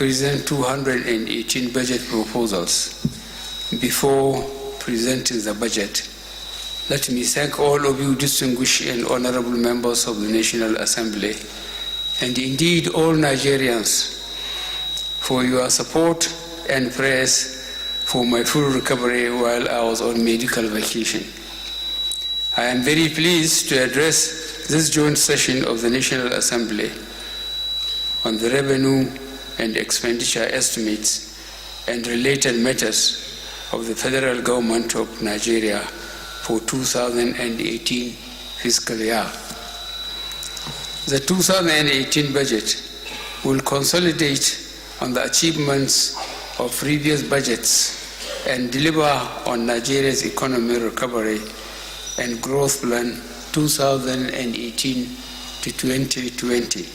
present 218 budget proposals. Before presenting the budget, let me thank all of you distinguished and honorable members of the National Assembly, and indeed all Nigerians, for your support and prayers for my full recovery while I was on medical vacation. I am very pleased to address this joint session of the National Assembly on the revenue and expenditure estimates and related matters of the federal government of Nigeria for 2018 fiscal year. The 2018 budget will consolidate on the achievements of previous budgets and deliver on Nigeria's economic recovery and growth plan 2018 to 2020.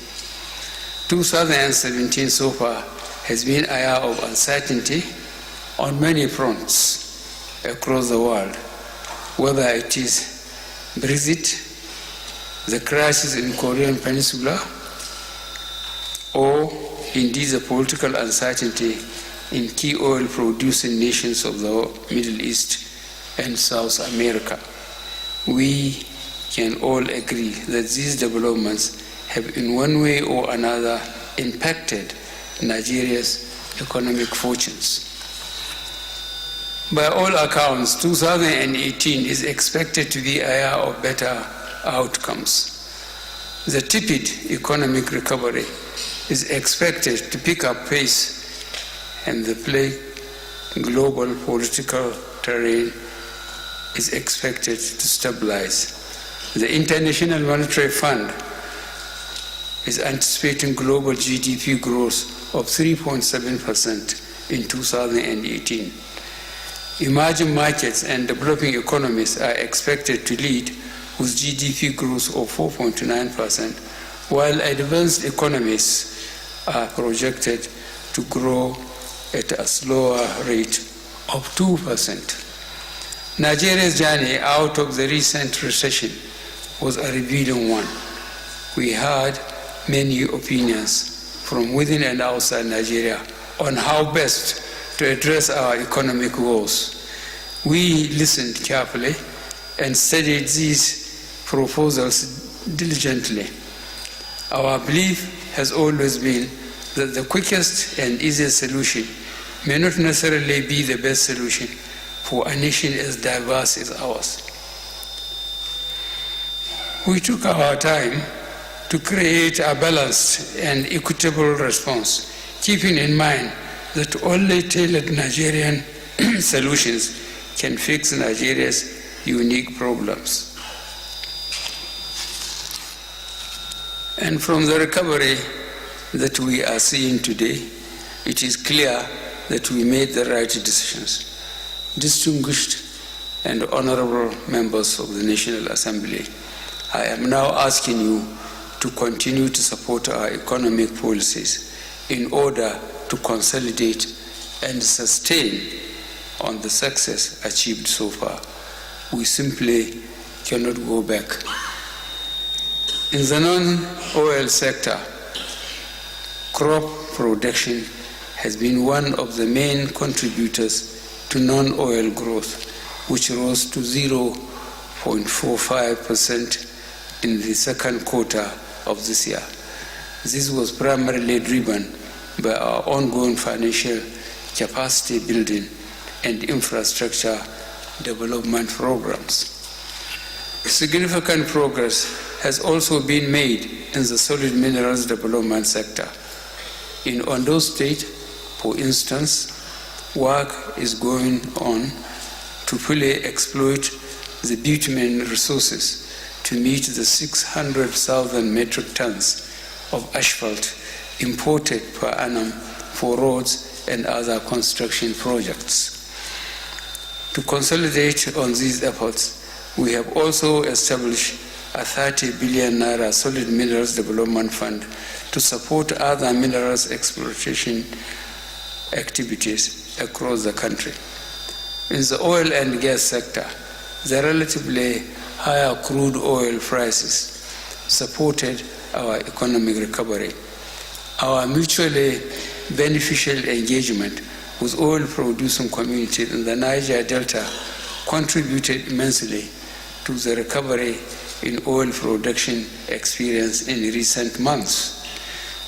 2017 so far has been a year of uncertainty on many fronts across the world, whether it is Brexit, the crisis in Korean Peninsula, or indeed the political uncertainty in key oil-producing nations of the Middle East and South America. We can all agree that these developments have in one way or another impacted Nigeria's economic fortunes. By all accounts, 2018 is expected to be a year of better outcomes. The tepid economic recovery is expected to pick up pace, and the global political terrain is expected to stabilize. The International Monetary Fund is anticipating global GDP growth of 3.7% in 2018. Emerging markets and developing economies are expected to lead with GDP growth of 4.9%, while advanced economies are projected to grow at a slower rate of 2%. Nigeria's journey out of the recent recession was a revealing one. We heard many opinions from within and outside Nigeria on how best to address our economic woes. We listened carefully and studied these proposals diligently. Our belief has always been that the quickest and easiest solution may not necessarily be the best solution for a nation as diverse as ours. We took our time to create a balanced and equitable response, keeping in mind that only tailored Nigerian solutions can fix Nigeria's unique problems. And from the recovery that we are seeing today, it is clear that we made the right decisions. Distinguished and honorable members of the National Assembly, I am now asking you to continue to support our economic policies in order to consolidate and sustain on the success achieved so far. We simply cannot go back. In the non-oil sector, crop production has been one of the main contributors to non-oil growth, which rose to 0.45% in the second quarter of this year. This was primarily driven by our ongoing financial capacity building and infrastructure development programs. Significant progress has also been made in the solid minerals development sector. In Ondo State, for instance, work is going on to fully exploit the bitumen resources to meet the 600,000 metric tons of asphalt imported per annum for roads and other construction projects. To consolidate on these efforts, we have also established a 30 billion naira solid minerals development fund to support other minerals exploitation activities across the country. In the oil and gas sector, the relatively higher crude oil prices supported our economic recovery. Our mutually beneficial engagement with oil-producing communities in the Niger Delta contributed immensely to the recovery in oil production experienced in recent months.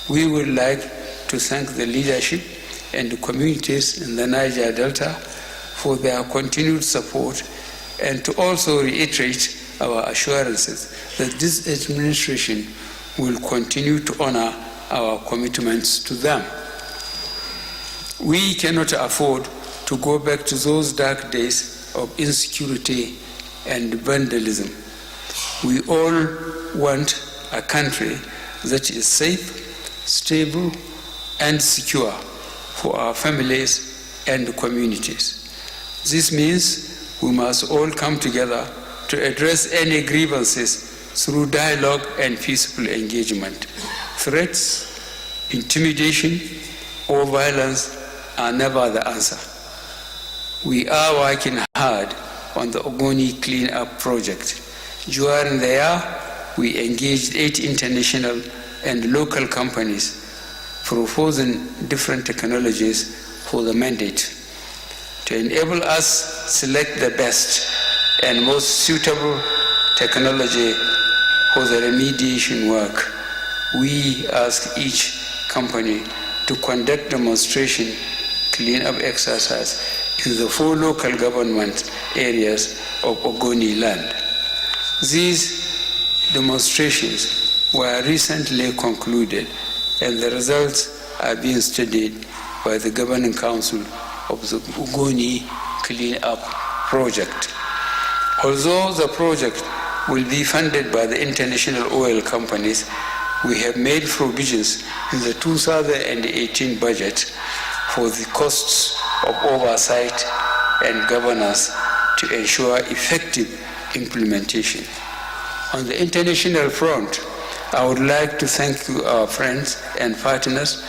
We would like to thank the leadership and the communities in the Niger Delta for their continued support, and to also reiterate our assurances that this administration will continue to honor our commitments to them. We cannot afford to go back to those dark days of insecurity and vandalism. We all want a country that is safe, stable, and secure for our families and communities. This means we must all come together to address any grievances through dialogue and peaceful engagement. Threats, intimidation, or violence are never the answer. We are working hard on the Ogoni Clean-up Project. During the year, we engaged 8 international and local companies proposing different technologies for the mandate. To enable us select the best and most suitable technology for the remediation work, we ask each company to conduct demonstration clean-up exercise in the 4 local government areas of Ogoni land. These demonstrations were recently concluded, and the results are being studied by the Governing Council of the Ogoni Clean-up Project. Although the project will be funded by the international oil companies, we have made provisions in the 2018 budget for the costs of oversight and governance to ensure effective implementation. On the international front, I would like to thank our friends and partners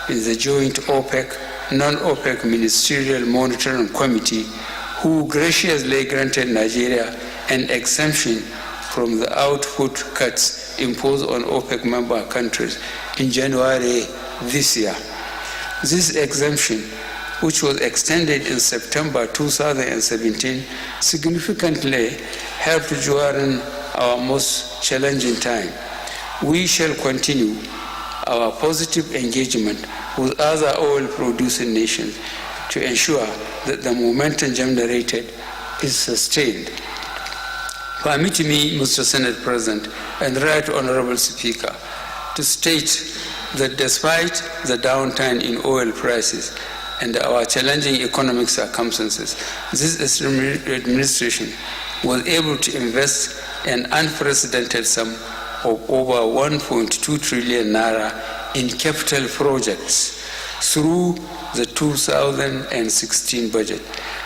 in the joint OPEC, non-OPEC Ministerial Monitoring Committee, who graciously granted Nigeria an exemption from the output cuts imposed on OPEC member countries in January this year. This exemption, which was extended in September 2017, significantly helped during our most challenging time. We shall continue our positive engagement with other oil-producing nations to ensure that the momentum generated is sustained. Permit me, Mr. Senate President and Right Honorable Speaker, to state that despite the downturn in oil prices and our challenging economic circumstances, this administration was able to invest an unprecedented sum of over 1.2 trillion naira in capital projects through the 2016 budget.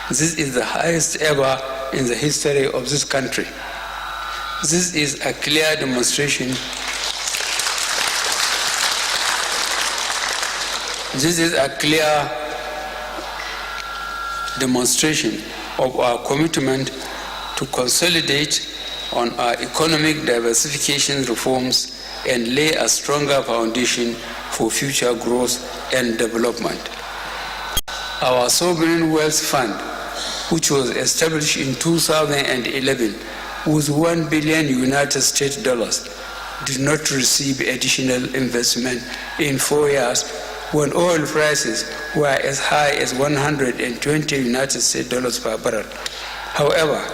This is the highest ever in the history of this country. This is a clear demonstration. This is a clear demonstration of our commitment to consolidate on our economic diversification reforms and lay a stronger foundation for future growth and development. Our Sovereign Wealth Fund, which was established in 2011 with $1 billion United States dollars, did not receive additional investment in 4 years when oil prices were as high as 120 United States dollars per barrel. However,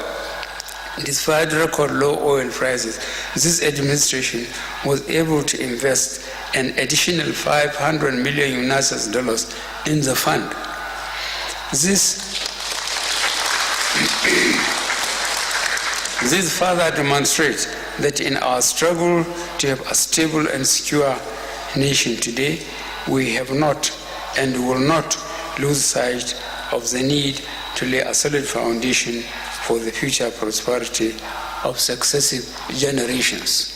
despite record low oil prices, this administration was able to invest an additional 500 million United dollars in the fund. This further demonstrates that in our struggle to have a stable and secure nation today, we have not and will not lose sight of the need to lay a solid foundation for the future prosperity of successive generations.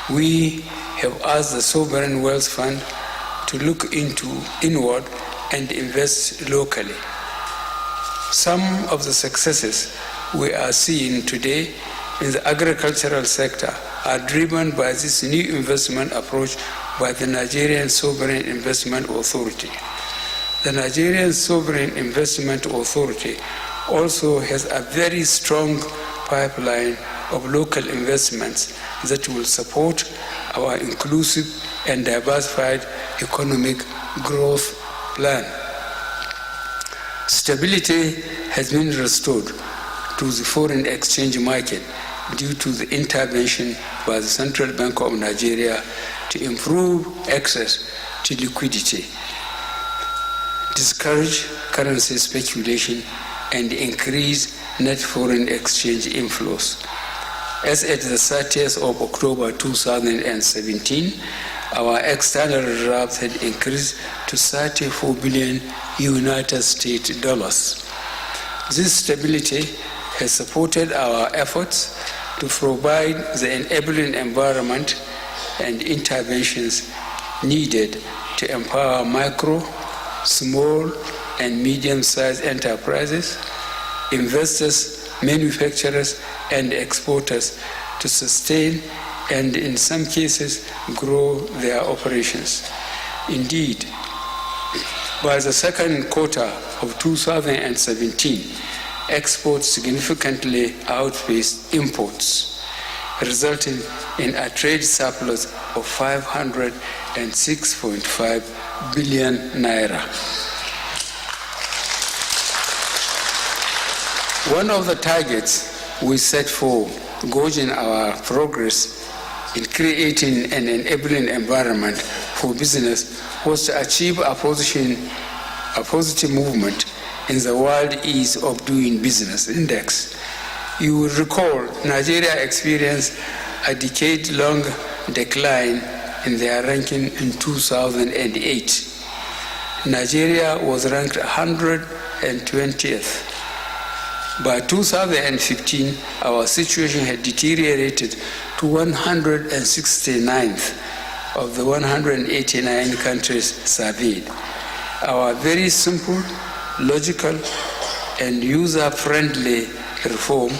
We have asked the Sovereign Wealth Fund to look inward and invest locally. Some of the successes we are seeing today in the agricultural sector are driven by this new investment approach by the Nigerian Sovereign Investment Authority. The Nigerian Sovereign Investment Authority also has a very strong pipeline of local investments that will support our inclusive and diversified economic growth plan. Stability has been restored to the foreign exchange market due to the intervention by the Central Bank of Nigeria to improve access to liquidity, discourage currency speculation, and increase net foreign exchange inflows. As at the 30th of October 2017, our external reserves had increased to $34 billion United States dollars. This stability has supported our efforts to provide the enabling environment and interventions needed to empower micro, small, and medium-sized enterprises, investors, manufacturers, and exporters to sustain and, in some cases, grow their operations. Indeed, by the second quarter of 2017, exports significantly outpaced imports, resulting in a trade surplus of 506.5 billion naira. One of the targets we set for gauging our progress in creating an enabling environment for business was to achieve a positive movement in the World Ease of Doing Business Index. You will recall Nigeria experienced a decade-long decline in their ranking in 2008. Nigeria was ranked 120th. By 2015, our situation had deteriorated to 169th of the 189 countries surveyed. Our very simple, logical, and user-friendly reform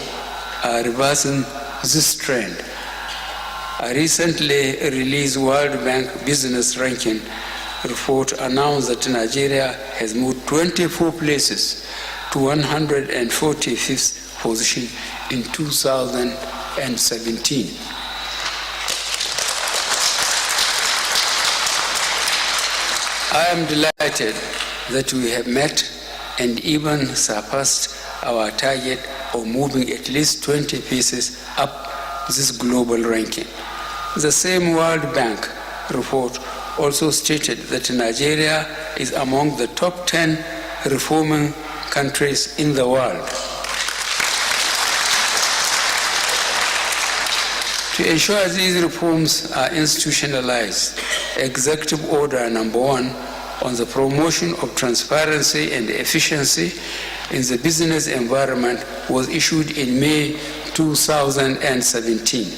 are reversing this trend. A recently released World Bank Business Ranking report announced that Nigeria has moved 24 places to 145th position in 2017. I am delighted that we have met and even surpassed our target of moving at least 20 places up this global ranking. The same World Bank report also stated that Nigeria is among the top 10 reforming countries in the world. To ensure these reforms are institutionalized, Executive Order Number 1 on the promotion of transparency and efficiency in the business environment was issued in May 2017.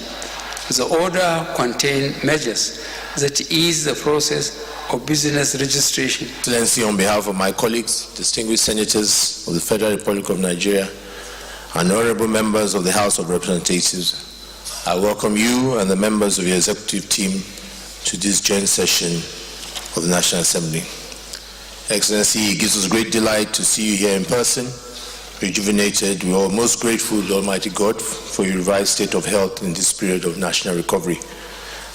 The order contained measures that ease the process of business registration. Excellency, on behalf of my colleagues, distinguished senators of the Federal Republic of Nigeria, and honorable members of the House of Representatives, I welcome you and the members of your executive team to this joint session of the National Assembly. Excellency, it gives us great delight to see you here in person, rejuvenated. We are most grateful to Almighty God for your revived state of health in this period of national recovery,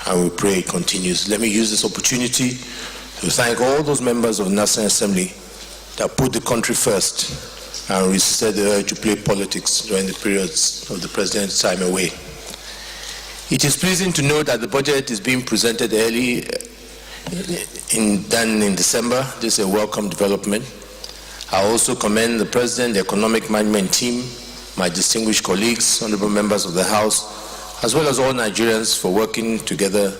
and we pray it continues. Let me use this opportunity to thank all those members of the National Assembly that put the country first and resisted the urge to play politics during the periods of the President's time away. It is pleasing to note that the budget is being presented early than in December. This is a welcome development. I also commend the President, the Economic Management Team, my distinguished colleagues, honorable members of the House, as well as all Nigerians for working together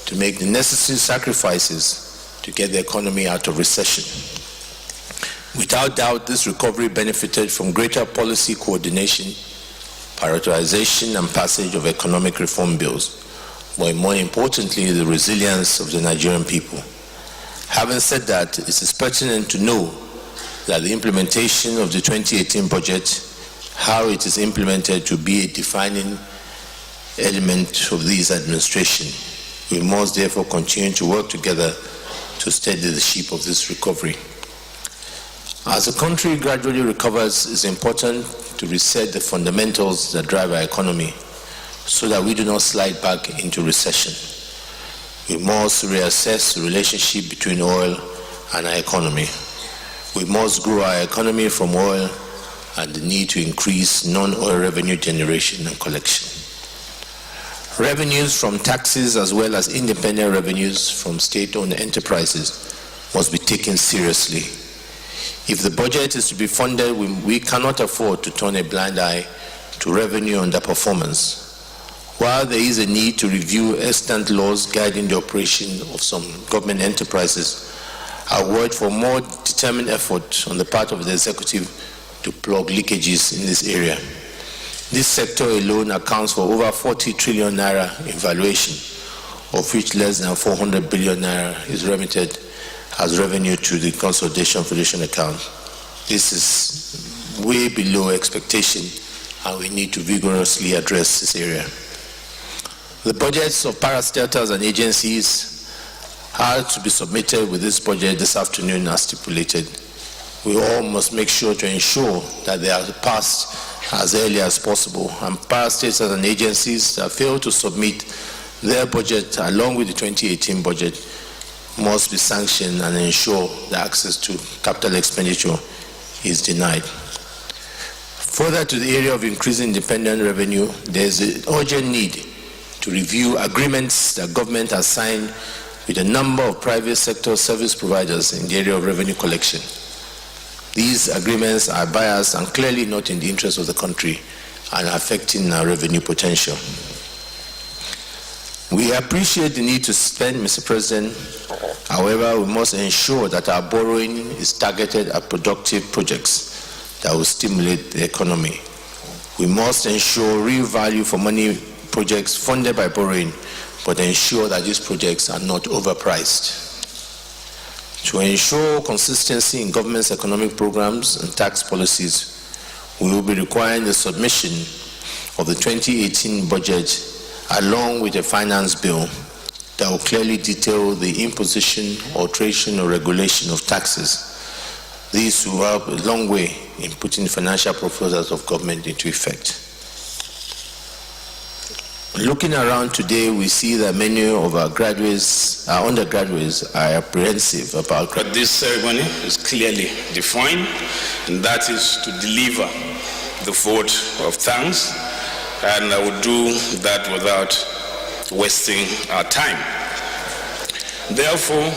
to make the necessary sacrifices to get the economy out of recession. Without doubt, this recovery benefited from greater policy coordination, prioritization, and passage of economic reform bills, but more importantly, the resilience of the Nigerian people. Having said that, it is pertinent to know that the implementation of the 2018 budget, how it is implemented, to be a defining element of this administration. We must therefore continue to work together to steady the ship of this recovery. As the country gradually recovers, it's important to reset the fundamentals that drive our economy so that we do not slide back into recession. We must reassess the relationship between oil and our economy. We must grow our economy from oil and the need to increase non-oil revenue generation and collection. Revenues from taxes as well as independent revenues from state-owned enterprises must be taken seriously. If the budget is to be funded, we cannot afford to turn a blind eye to revenue underperformance. While there is a need to review extant laws guiding the operation of some government enterprises, I urge for more determined effort on the part of the executive to plug leakages in this area. This sector alone accounts for over 40 trillion naira in valuation, of which less than 400 billion naira is remitted as revenue to the Consolidation Foundation account. This is way below expectation, and we need to vigorously address this area. The budgets of parastatals and agencies are to be submitted with this budget this afternoon as stipulated. We all must make sure to ensure that they are passed as early as possible, and parastatals and agencies that fail to submit their budget along with the 2018 budget must be sanctioned and ensure that access to capital expenditure is denied. Further to the area of increasing independent revenue, there is an urgent need to review agreements that government has signed with a number of private sector service providers in the area of revenue collection. These agreements are biased and clearly not in the interest of the country and are affecting our revenue potential. We appreciate the need to spend, Mr. President. However, we must ensure that our borrowing is targeted at productive projects that will stimulate the economy. We must ensure real value for money projects funded by borrowing, but ensure that these projects are not overpriced. To ensure consistency in government's economic programs and tax policies, we will be requiring the submission of the 2018 budget along with a finance bill that will clearly detail the imposition, alteration, or regulation of taxes. This will help a long way in putting financial proposals of government into effect. Looking around today, we see that many of our undergraduates are apprehensive about. But this ceremony is clearly defined, and that is to deliver the vote of thanks, and I will do that without wasting our time. Therefore,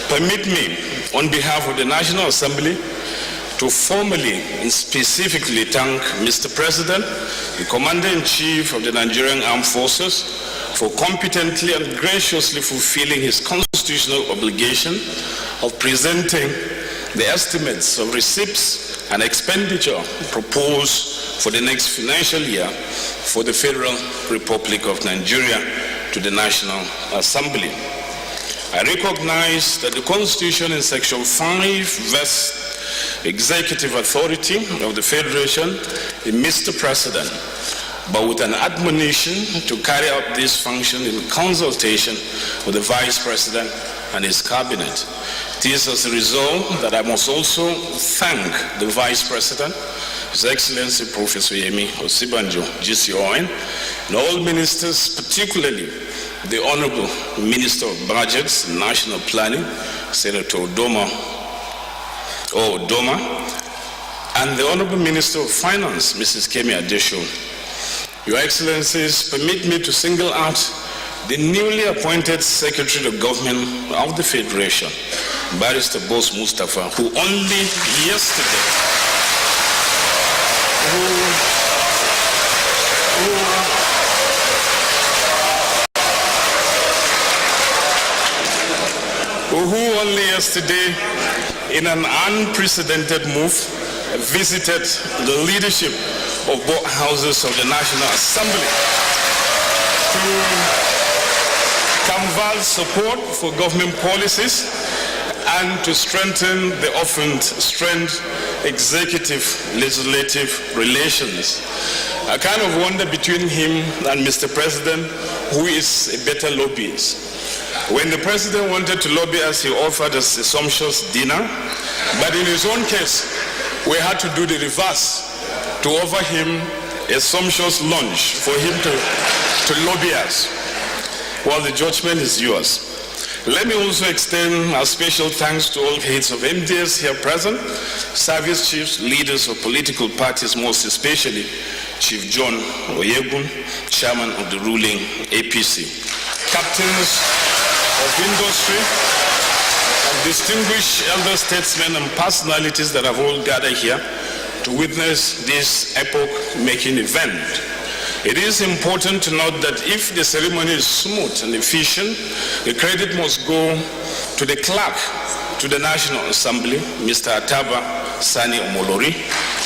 permit me, on behalf of the National Assembly, to formally and specifically thank Mr. President, the Commander-in-Chief of the Nigerian Armed Forces, for competently and graciously fulfilling his constitutional obligation of presenting the estimates of receipts and expenditure proposed for the next financial year for the Federal Republic of Nigeria to the National Assembly. I recognize that the Constitution in Section 5 vests executive authority of the Federation in Mr. President, but with an admonition to carry out this function in consultation with the Vice President and his cabinet. It is as a result that I must also thank the Vice President, His Excellency Professor Yemi Osibanjo, GCON, and all ministers, particularly the Honorable Minister of Budgets and National Planning, Senator Doma, and the Honorable Minister of Finance, Mrs. Kemi Adesho. Your Excellencies, permit me to single out the newly appointed Secretary of Government of the Federation, Barrister Boss Mustafa, who only yesterday, in an unprecedented move, visited the leadership of both houses of the National Assembly to canvass support for government policies and to strengthen the often strained executive-legislative relations. I kind of wonder between him and Mr. President, who is a better lobbyist. When the President wanted to lobby us, he offered us a sumptuous dinner, but in his own case, we had to do the reverse, to offer him a sumptuous lunch for him to lobby us. Well, the judgment is yours. Let me also extend our special thanks to all heads of MDS here present, service chiefs, leaders of political parties, most especially Chief John Oyegun, chairman of the ruling APC, captains of industry, and distinguished elder statesmen and personalities that have all gathered here to witness this epoch-making event. It is important to note that if the ceremony is smooth and efficient, the credit must go to the clerk to the National Assembly, Mr. Ataba Sani Omolori,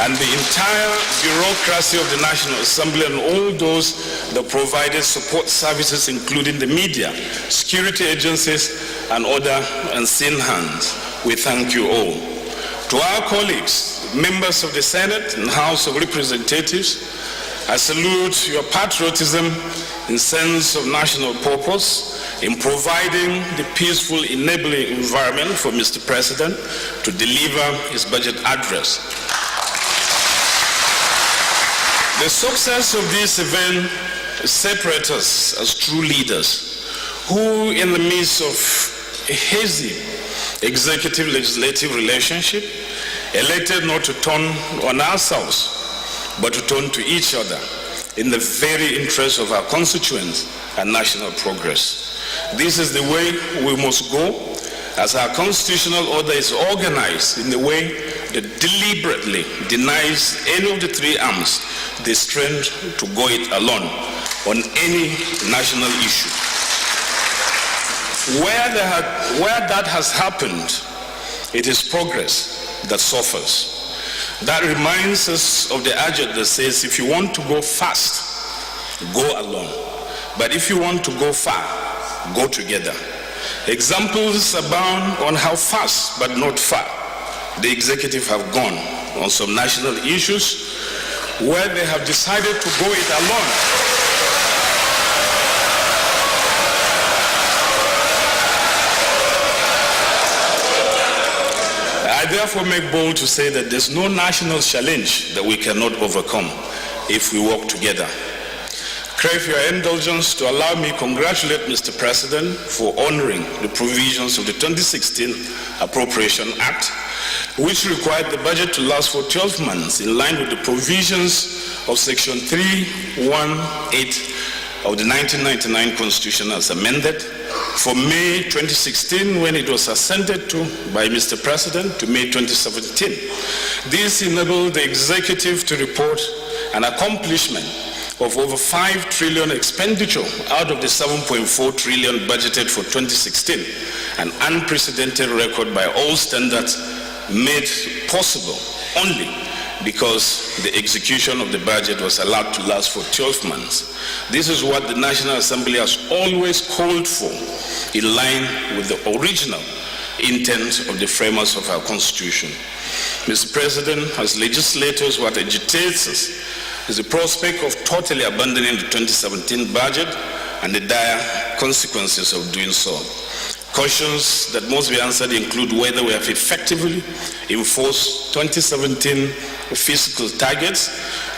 and the entire bureaucracy of the National Assembly and all those that provided support services, including the media, security agencies, and other unseen hands. We thank you all. To our colleagues, members of the Senate and House of Representatives, I salute your patriotism and sense of national purpose in providing the peaceful, enabling environment for Mr. President to deliver his budget address. The success of this event separates us as true leaders who, in the midst of a hazy executive-legislative relationship, elected not to turn on ourselves, but to turn to each other in the very interest of our constituents and national progress. This is the way we must go, as our constitutional order is organized in a way that deliberately denies any of the three arms the strength to go it alone on any national issue. Where that has happened, it is progress that suffers. That reminds us of the adage that says, if you want to go fast, go alone. But if you want to go far, go together. Examples abound on how fast, but not far, the executive have gone on some national issues where they have decided to go it alone. I therefore make bold to say that there's no national challenge that we cannot overcome if we work together. Crave your indulgence to allow me to congratulate Mr. President for honoring the provisions of the 2016 Appropriation Act, which required the budget to last for 12 months in line with the provisions of Section 318 of the 1999 Constitution as amended, from May 2016, when it was assented to by Mr. President, to May 2017. This enabled the executive to report an accomplishment of over 5 trillion expenditure out of the 7.4 trillion budgeted for 2016, an unprecedented record by all standards, made possible only because the execution of the budget was allowed to last for 12 months. This is what the National Assembly has always called for, in line with the original intent of the framers of our Constitution. Mr. President, as legislators, what agitates us is the prospect of totally abandoning the 2017 budget and the dire consequences of doing so. Questions that must be answered include whether we have effectively enforced 2017 fiscal targets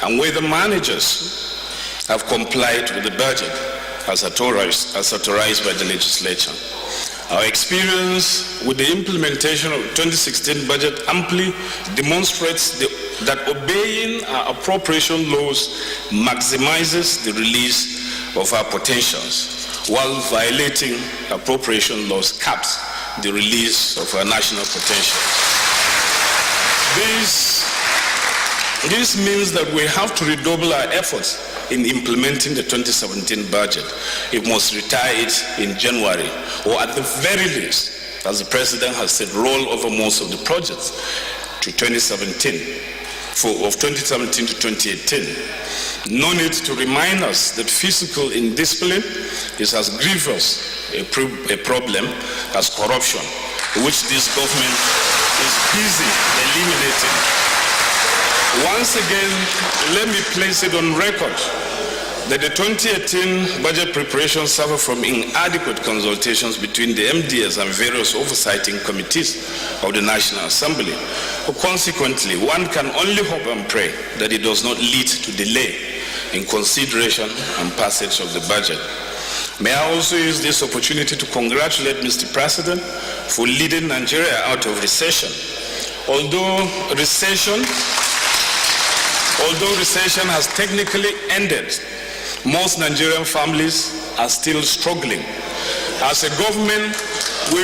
and whether managers have complied with the budget as authorized by the legislature. Our experience with the implementation of the 2016 budget amply demonstrates that obeying our appropriation laws maximizes the release of our potentials, while violating appropriation laws caps the release of our national potential. This means that we have to redouble our efforts in implementing the 2017 budget. It must retire it in January, or at the very least, as the President has said, roll over most of the projects to 2017, of 2017 to 2018. No need to remind us that fiscal indiscipline is as grievous a problem as corruption, which this government is busy eliminating. Once again, let me place it on record that the 2018 budget preparations suffer from inadequate consultations between the MDS and various oversighting committees of the National Assembly. Consequently, one can only hope and pray that it does not lead to delay in consideration and passage of the budget. May I also use this opportunity to congratulate Mr. President for leading Nigeria out of recession. Although recession has technically ended, most Nigerian families are still struggling. As a government, we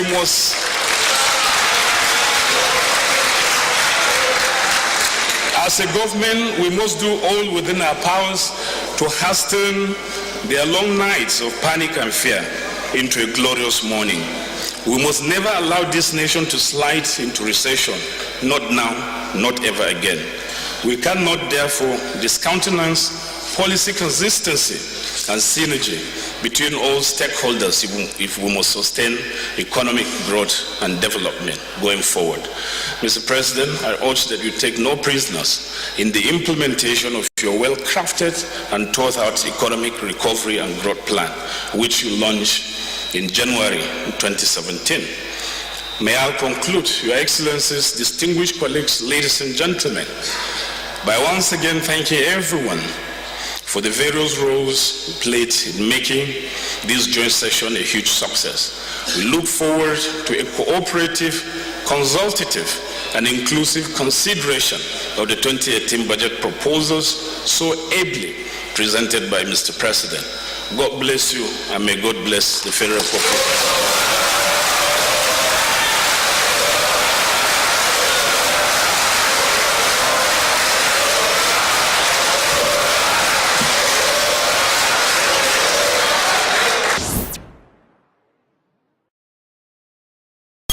must do all within our powers to hasten their long nights of panic and fear into a glorious morning. We must never allow this nation to slide into recession, not now, not ever again. We cannot therefore discountenance policy consistency and synergy between all stakeholders if we must sustain economic growth and development going forward. Mr. President, I urge that you take no prisoners in the implementation of your well-crafted and thought-out economic recovery and growth plan, which you launched in January 2017. May I conclude, Your Excellencies, distinguished colleagues, ladies and gentlemen, by once again thanking everyone for the various roles played in making this joint session a huge success. We look forward to a cooperative, consultative, and inclusive consideration of the 2018 budget proposals so ably presented by Mr. President. God bless you, and may God bless the Federal Republic.